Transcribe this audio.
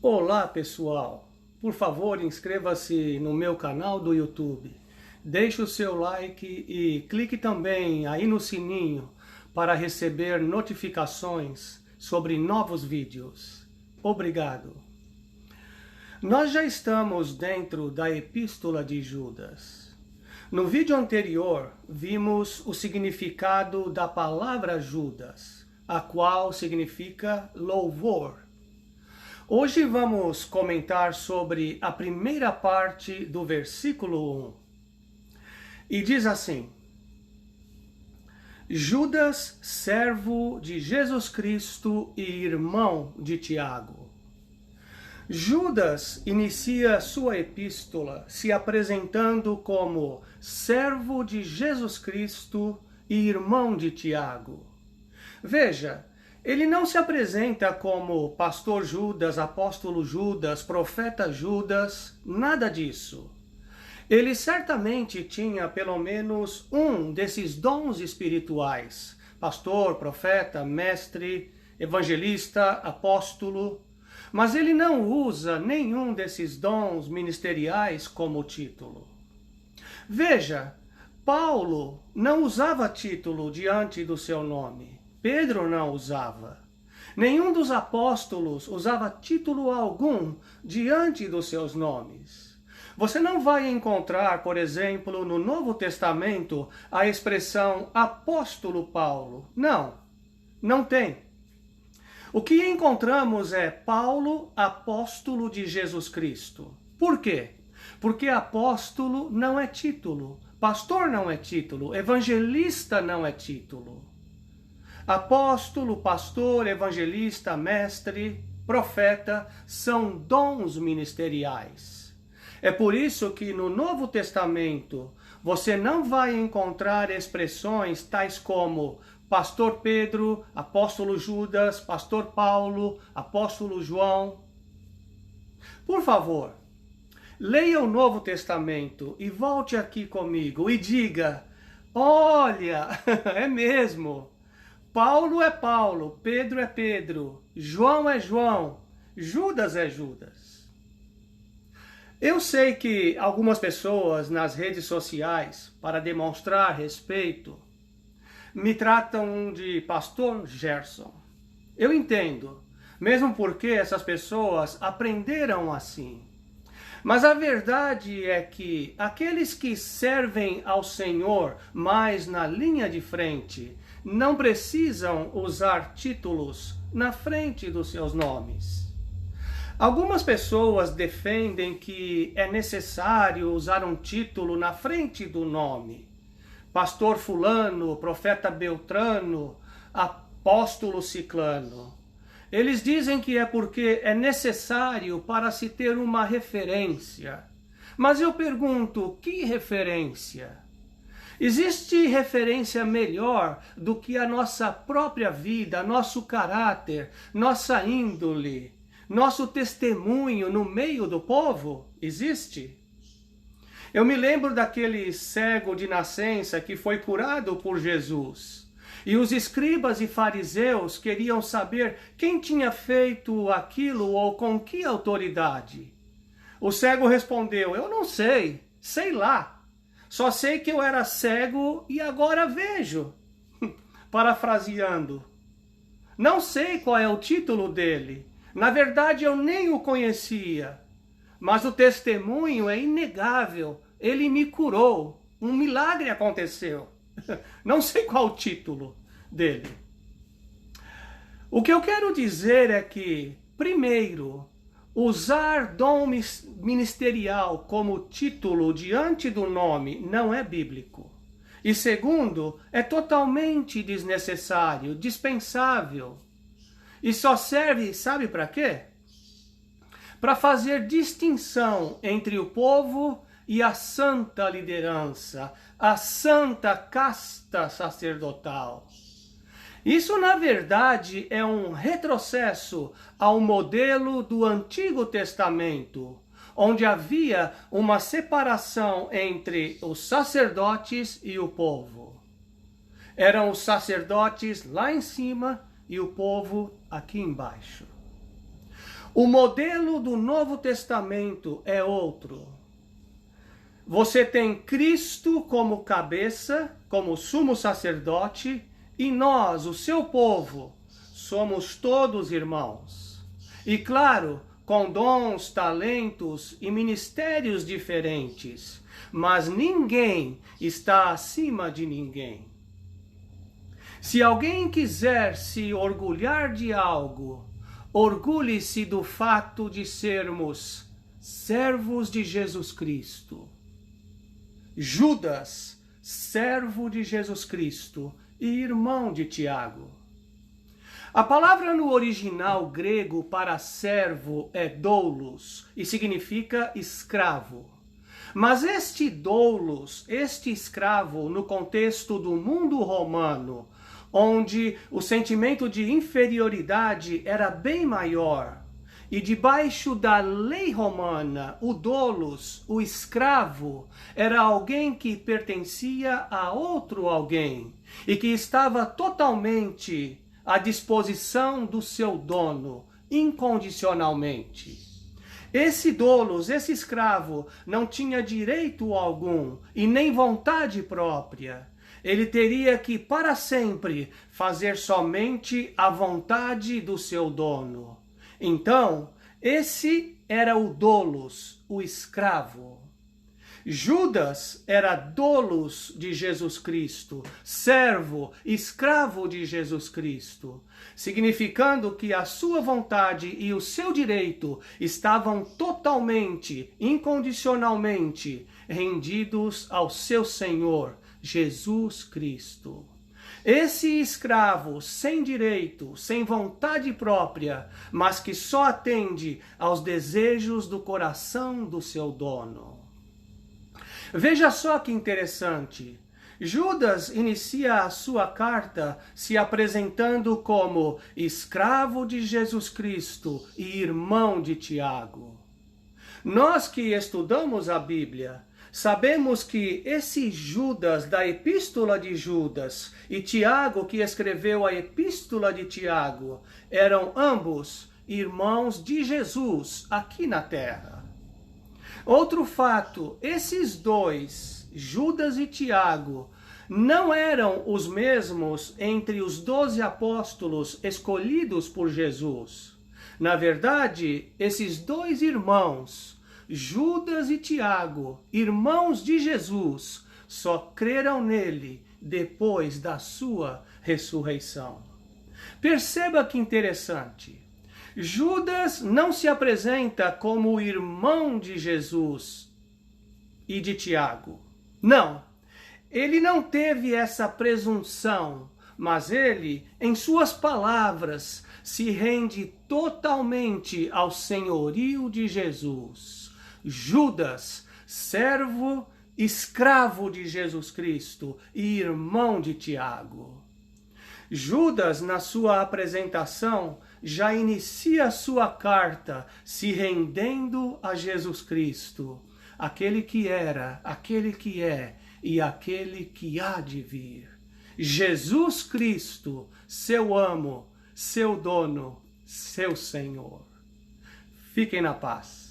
Olá pessoal, por favor inscreva-se no meu canal do YouTube, deixe o seu like e clique também aí no sininho para receber notificações sobre novos vídeos. Obrigado. Nós já estamos dentro da Epístola de Judas. No vídeo anterior vimos o significado da palavra Judas, a qual significa louvor. Hoje vamos comentar sobre a primeira parte do versículo 1. E diz assim: Judas, servo de Jesus Cristo e irmão de Tiago. Judas inicia sua epístola se apresentando como servo de Jesus Cristo e irmão de Tiago. Veja, ele não se apresenta como pastor Judas, apóstolo Judas, profeta Judas, nada disso. Ele certamente tinha pelo menos um desses dons espirituais: pastor, profeta, mestre, evangelista, apóstolo. Mas ele não usa nenhum desses dons ministeriais como título. Veja, Paulo não usava título diante do seu nome. Pedro não usava. Nenhum dos apóstolos usava título algum diante dos seus nomes. Você não vai encontrar, por exemplo, no Novo Testamento, a expressão apóstolo Paulo. Não tem. O que encontramos é Paulo, apóstolo de Jesus Cristo. Por quê? Porque apóstolo não é título, pastor não é título, evangelista não é título. Apóstolo, pastor, evangelista, mestre, profeta são dons ministeriais. É por isso que no Novo Testamento você não vai encontrar expressões tais como pastor Pedro, apóstolo Judas, pastor Paulo, apóstolo João. Por favor, leia o Novo Testamento e volte aqui comigo e diga: olha, é mesmo. Paulo é Paulo, Pedro é Pedro, João é João, Judas é Judas. Eu sei que algumas pessoas nas redes sociais, para demonstrar respeito, me tratam de pastor Gerson. Eu entendo, mesmo porque essas pessoas aprenderam assim. Mas a verdade é que aqueles que servem ao Senhor mais na linha de frente não precisam usar títulos na frente dos seus nomes. Algumas pessoas defendem que é necessário usar um título na frente do nome. Pastor fulano, profeta Beltrano, apóstolo ciclano. Eles dizem que é porque é necessário para se ter uma referência. Mas eu pergunto, que referência? Existe referência melhor do que a nossa própria vida, nosso caráter, nossa índole, nosso testemunho no meio do povo? Existe? Eu me lembro daquele cego de nascença que foi curado por Jesus. E os escribas e fariseus queriam saber quem tinha feito aquilo ou com que autoridade. O cego respondeu: eu não sei, sei lá. Só sei que eu era cego e agora vejo. Parafraseando. Não sei qual é o título dele. Na verdade, eu nem o conhecia. Mas o testemunho é inegável. Ele me curou. Um milagre aconteceu. Não sei qual o título dele. O que eu quero dizer é que, primeiro, usar dom ministerial como título diante do nome não é bíblico. E segundo, é totalmente desnecessário, dispensável. E só serve, sabe para quê? Para fazer distinção entre o povo e a santa liderança, a santa casta sacerdotal. Isso, na verdade, é um retrocesso ao modelo do Antigo Testamento, onde havia uma separação entre os sacerdotes e o povo. Eram os sacerdotes lá em cima e o povo aqui embaixo. O modelo do Novo Testamento é outro. Você tem Cristo como cabeça, como sumo sacerdote, e nós, o seu povo, somos todos irmãos. E claro, com dons, talentos e ministérios diferentes, mas ninguém está acima de ninguém. Se alguém quiser se orgulhar de algo, orgulhe-se do fato de sermos servos de Jesus Cristo. Judas, servo de Jesus Cristo e irmão de Tiago. A palavra no original grego para servo é doulos e significa escravo. Mas este doulos, este escravo, no contexto do mundo romano, onde o sentimento de inferioridade era bem maior, e debaixo da lei romana, o doulos, o escravo, era alguém que pertencia a outro alguém e que estava totalmente à disposição do seu dono, incondicionalmente. Esse doulos, esse escravo, não tinha direito algum e nem vontade própria. Ele teria que, para sempre, fazer somente a vontade do seu dono. Então, esse era o doulos, o escravo. Judas era doulos de Jesus Cristo, servo, escravo de Jesus Cristo, significando que a sua vontade e o seu direito estavam totalmente, incondicionalmente rendidos ao seu Senhor, Jesus Cristo. Esse escravo sem direito, sem vontade própria, mas que só atende aos desejos do coração do seu dono. Veja só que interessante. Judas inicia a sua carta se apresentando como escravo de Jesus Cristo e irmão de Tiago. Nós que estudamos a Bíblia, sabemos que esse Judas da Epístola de Judas e Tiago, que escreveu a Epístola de Tiago, eram ambos irmãos de Jesus aqui na terra. Outro fato, esses dois, Judas e Tiago, não eram os mesmos entre os 12 apóstolos escolhidos por Jesus. Na verdade, esses dois irmãos, Judas e Tiago, irmãos de Jesus, só creram nele depois da sua ressurreição. Perceba que interessante. Judas não se apresenta como irmão de Jesus e de Tiago. Não, ele não teve essa presunção, mas ele, em suas palavras, se rende totalmente ao senhorio de Jesus. Judas, servo, escravo de Jesus Cristo e irmão de Tiago. Judas, na sua apresentação, já inicia a sua carta se rendendo a Jesus Cristo, aquele que era, aquele que é e aquele que há de vir. Jesus Cristo, seu amo, seu dono, seu Senhor. Fiquem na paz.